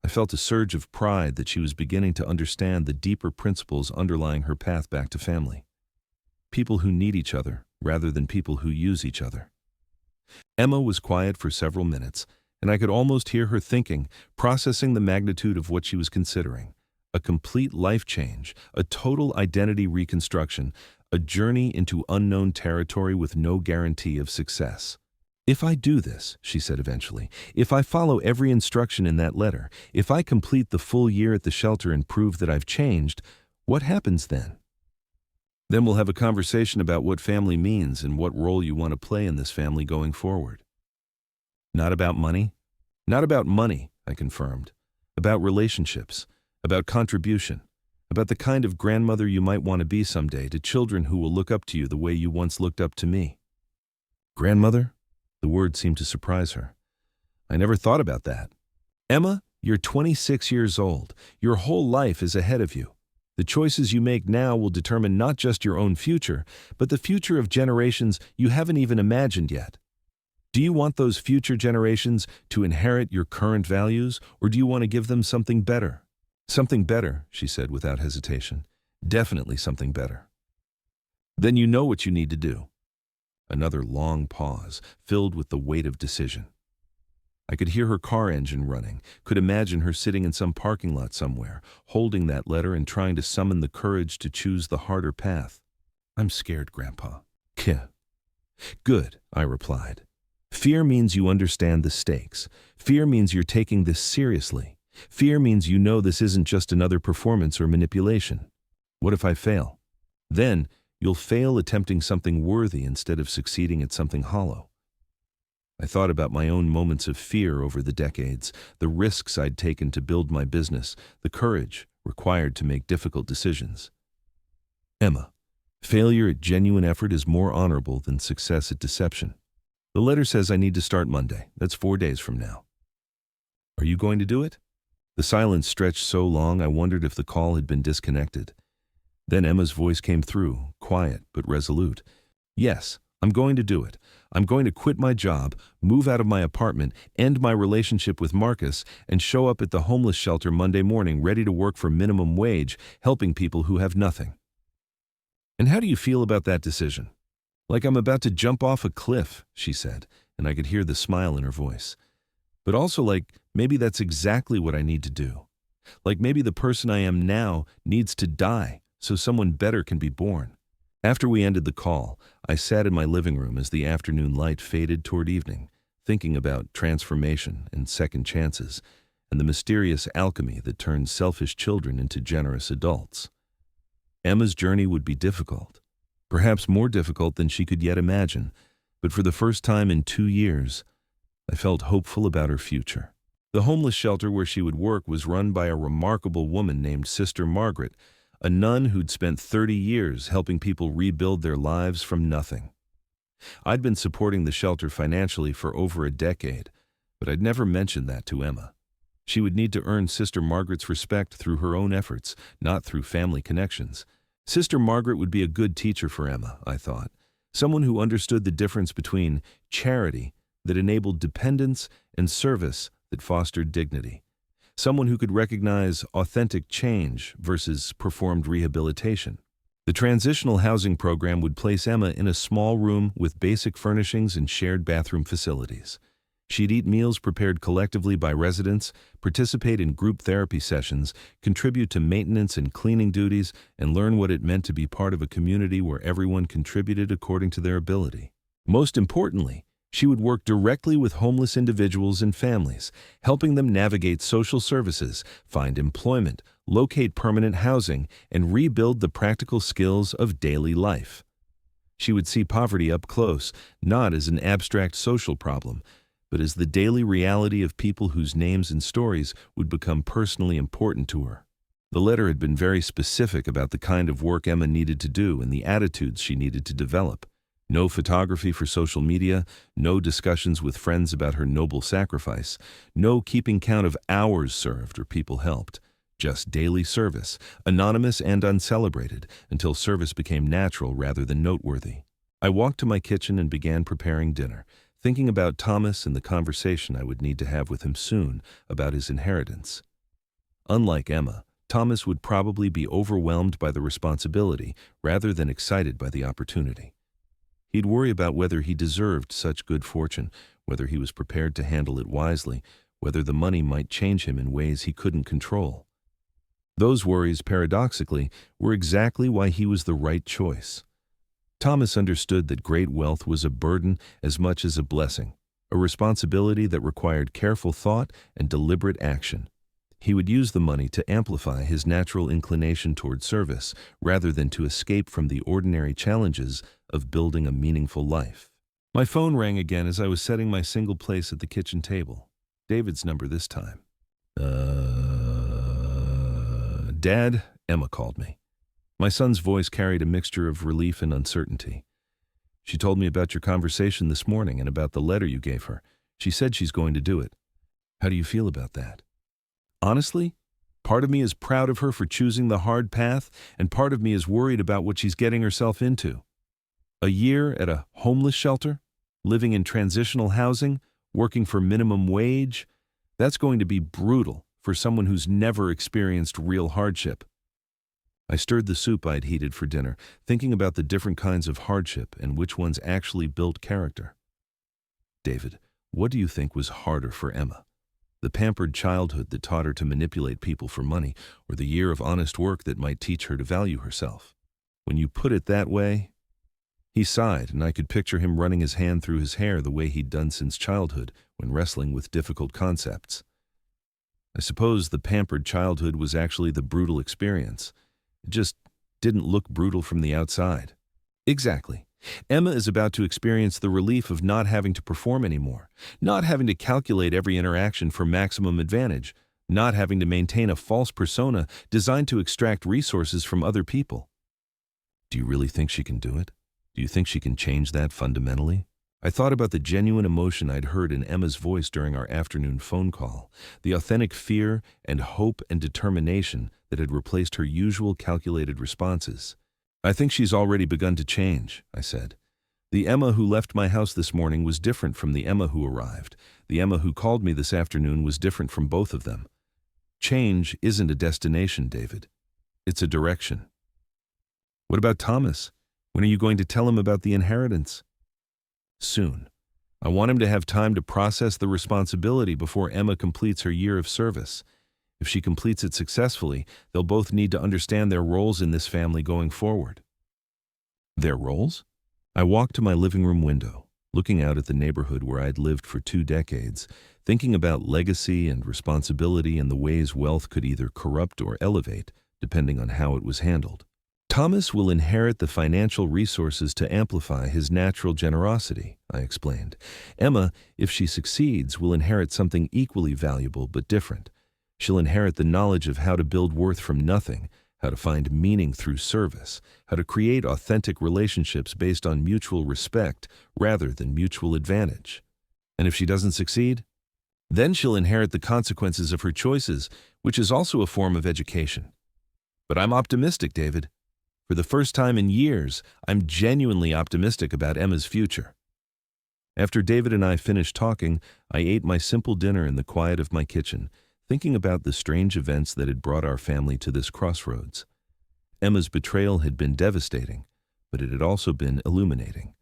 A: I felt a surge of pride that she was beginning to understand the deeper principles underlying her path back to family. People who need each other rather than people who use each other. Emma was quiet for several minutes, and I could almost hear her thinking, processing the magnitude of what she was considering. A complete life change, a total identity reconstruction, a journey into unknown territory with no guarantee of success. If I do this, she said eventually, if I follow every instruction in that letter, if I complete the full year at the shelter and prove that I've changed, what happens then? Then we'll have a conversation about what family means and what role you want to play in this family going forward. Not about money? Not about money, I confirmed. About relationships, about contribution, about the kind of grandmother you might want to be someday to children who will look up to you the way you once looked up to me. Grandmother? The word seemed to surprise her. I never thought about that. Emma, you're 26 years old. Your whole life is ahead of you. The choices you make now will determine not just your own future, but the future of generations you haven't even imagined yet. Do you want those future generations to inherit your current values, or do you want to give them something better? Something better, she said without hesitation. Definitely something better. Then you know what you need to do. Another long pause, filled with the weight of decision. I could hear her car engine running, could imagine her sitting in some parking lot somewhere, holding that letter and trying to summon the courage to choose the harder path. I'm scared, Grandpa. Keh. Good, I replied. Fear means you understand the stakes. Fear means you're taking this seriously. Fear means you know this isn't just another performance or manipulation. What if I fail? Then, you'll fail attempting something worthy instead of succeeding at something hollow. I thought about my own moments of fear over the decades, the risks I'd taken to build my business, the courage required to make difficult decisions. Emma, failure at genuine effort is more honorable than success at deception. The letter says I need to start Monday. That's 4 days from now. Are you going to do it? The silence stretched so long I wondered if the call had been disconnected. Then Emma's voice came through, quiet but resolute. Yes, I'm going to do it. I'm going to quit my job, move out of my apartment, end my relationship with Marcus, and show up at the homeless shelter Monday morning ready to work for minimum wage, helping people who have nothing. And how do you feel about that decision? Like I'm about to jump off a cliff, she said, and I could hear the smile in her voice. But also like maybe that's exactly what I need to do. Like maybe the person I am now needs to die so someone better can be born. After we ended the call, I sat in my living room as the afternoon light faded toward evening, thinking about transformation and second chances, and the mysterious alchemy that turns selfish children into generous adults. Emma's journey would be difficult, perhaps more difficult than she could yet imagine, but for the first time in 2 years, I felt hopeful about her future. The homeless shelter where she would work was run by a remarkable woman named Sister Margaret, a nun who'd spent 30 years helping people rebuild their lives from nothing. I'd been supporting the shelter financially for over a decade, but I'd never mentioned that to Emma. She would need to earn Sister Margaret's respect through her own efforts, not through family connections. Sister Margaret would be a good teacher for Emma, I thought, someone who understood the difference between charity that enabled dependence and service that fostered dignity. Someone who could recognize authentic change versus performed rehabilitation. The transitional housing program would place Emma in a small room with basic furnishings and shared bathroom facilities. She'd eat meals prepared collectively by residents, participate in group therapy sessions, contribute to maintenance and cleaning duties, and learn what it meant to be part of a community where everyone contributed according to their ability. Most importantly, she would work directly with homeless individuals and families, helping them navigate social services, find employment, locate permanent housing, and rebuild the practical skills of daily life. She would see poverty up close, not as an abstract social problem, but as the daily reality of people whose names and stories would become personally important to her. The letter had been very specific about the kind of work Emma needed to do and the attitudes she needed to develop. No photography for social media, no discussions with friends about her noble sacrifice, no keeping count of hours served or people helped. Just daily service, anonymous and uncelebrated, until service became natural rather than noteworthy. I walked to my kitchen and began preparing dinner, thinking about Thomas and the conversation I would need to have with him soon about his inheritance. Unlike Emma, Thomas would probably be overwhelmed by the responsibility rather than excited by the opportunity. He'd worry about whether he deserved such good fortune, whether he was prepared to handle it wisely, whether the money might change him in ways he couldn't control. Those worries, paradoxically, were exactly why he was the right choice. Thomas understood that great wealth was a burden as much as a blessing, a responsibility that required careful thought and deliberate action. He would use the money to amplify his natural inclination toward service, rather than to escape from the ordinary challenges of building a meaningful life. My phone rang again as I was setting my single place at the kitchen table. David's number this time. Dad, Emma called me. My son's voice carried a mixture of relief and uncertainty. She told me about your conversation this morning and about the letter you gave her. She said she's going to do it. How do you feel about that? Honestly, part of me is proud of her for choosing the hard path, and part of me is worried about what she's getting herself into. A year at a homeless shelter, living in transitional housing, working for minimum wage, that's going to be brutal for someone who's never experienced real hardship. I stirred the soup I'd heated for dinner, thinking about the different kinds of hardship and which ones actually built character. David, what do you think was harder for Emma? The pampered childhood that taught her to manipulate people for money, or the year of honest work that might teach her to value herself? When you put it that way... He sighed, and I could picture him running his hand through his hair the way he'd done since childhood when wrestling with difficult concepts. I suppose the pampered childhood was actually the brutal experience. It just didn't look brutal from the outside. Exactly. Emma is about to experience the relief of not having to perform anymore, not having to calculate every interaction for maximum advantage, not having to maintain a false persona designed to extract resources from other people. Do you really think she can do it? Do you think she can change that fundamentally? I thought about the genuine emotion I'd heard in Emma's voice during our afternoon phone call, the authentic fear and hope and determination that had replaced her usual calculated responses. I think she's already begun to change, I said. The Emma who left my house this morning was different from the Emma who arrived. The Emma who called me this afternoon was different from both of them. Change isn't a destination, David. It's a direction. What about Thomas? When are you going to tell him about the inheritance? Soon. I want him to have time to process the responsibility before Emma completes her year of service. If she completes it successfully, they'll both need to understand their roles in this family going forward. Their roles? I walked to my living room window, looking out at the neighborhood where I'd lived for 2 decades, thinking about legacy and responsibility and the ways wealth could either corrupt or elevate, depending on how it was handled. Thomas will inherit the financial resources to amplify his natural generosity, I explained. Emma, if she succeeds, will inherit something equally valuable but different. She'll inherit the knowledge of how to build worth from nothing, how to find meaning through service, how to create authentic relationships based on mutual respect rather than mutual advantage. And if she doesn't succeed, then she'll inherit the consequences of her choices, which is also a form of education. But I'm optimistic, David. For the first time in years, I'm genuinely optimistic about Emma's future. After David and I finished talking, I ate my simple dinner in the quiet of my kitchen, thinking about the strange events that had brought our family to this crossroads. Emma's betrayal had been devastating, but it had also been illuminating.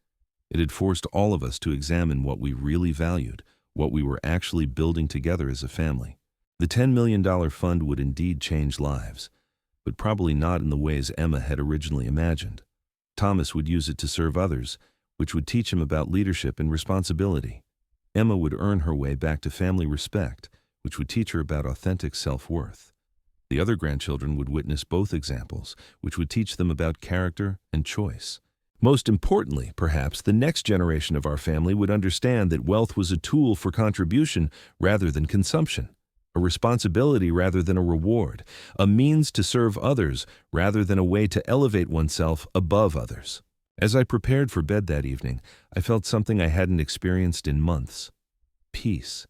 A: It had forced all of us to examine what we really valued, what we were actually building together as a family. The $10 million fund would indeed change lives, but probably not in the ways Emma had originally imagined. Thomas would use it to serve others, which would teach him about leadership and responsibility. Emma would earn her way back to family respect, which would teach her about authentic self-worth. The other grandchildren would witness both examples, which would teach them about character and choice. Most importantly, perhaps, the next generation of our family would understand that wealth was a tool for contribution rather than consumption, a responsibility rather than a reward, a means to serve others rather than a way to elevate oneself above others. As I prepared for bed that evening, I felt something I hadn't experienced in months. Peace.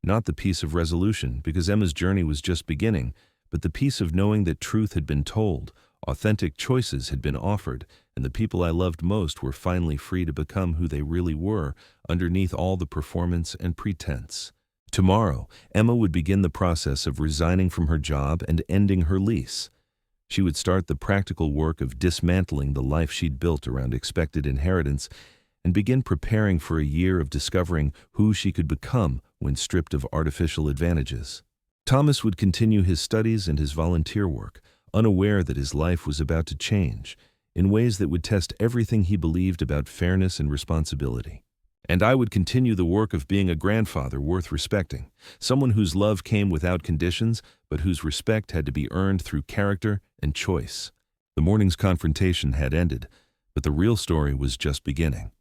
A: Not the peace of resolution, because Emma's journey was just beginning, but the peace of knowing that truth had been told, authentic choices had been offered, and the people I loved most were finally free to become who they really were, underneath all the performance and pretense. Tomorrow, Emma would begin the process of resigning from her job and ending her lease. She would start the practical work of dismantling the life she'd built around expected inheritance and begin preparing for a year of discovering who she could become when stripped of artificial advantages. Thomas would continue his studies and his volunteer work, unaware that his life was about to change in ways that would test everything he believed about fairness and responsibility. And I would continue the work of being a grandfather worth respecting, someone whose love came without conditions, but whose respect had to be earned through character and choice. The morning's confrontation had ended, but the real story was just beginning.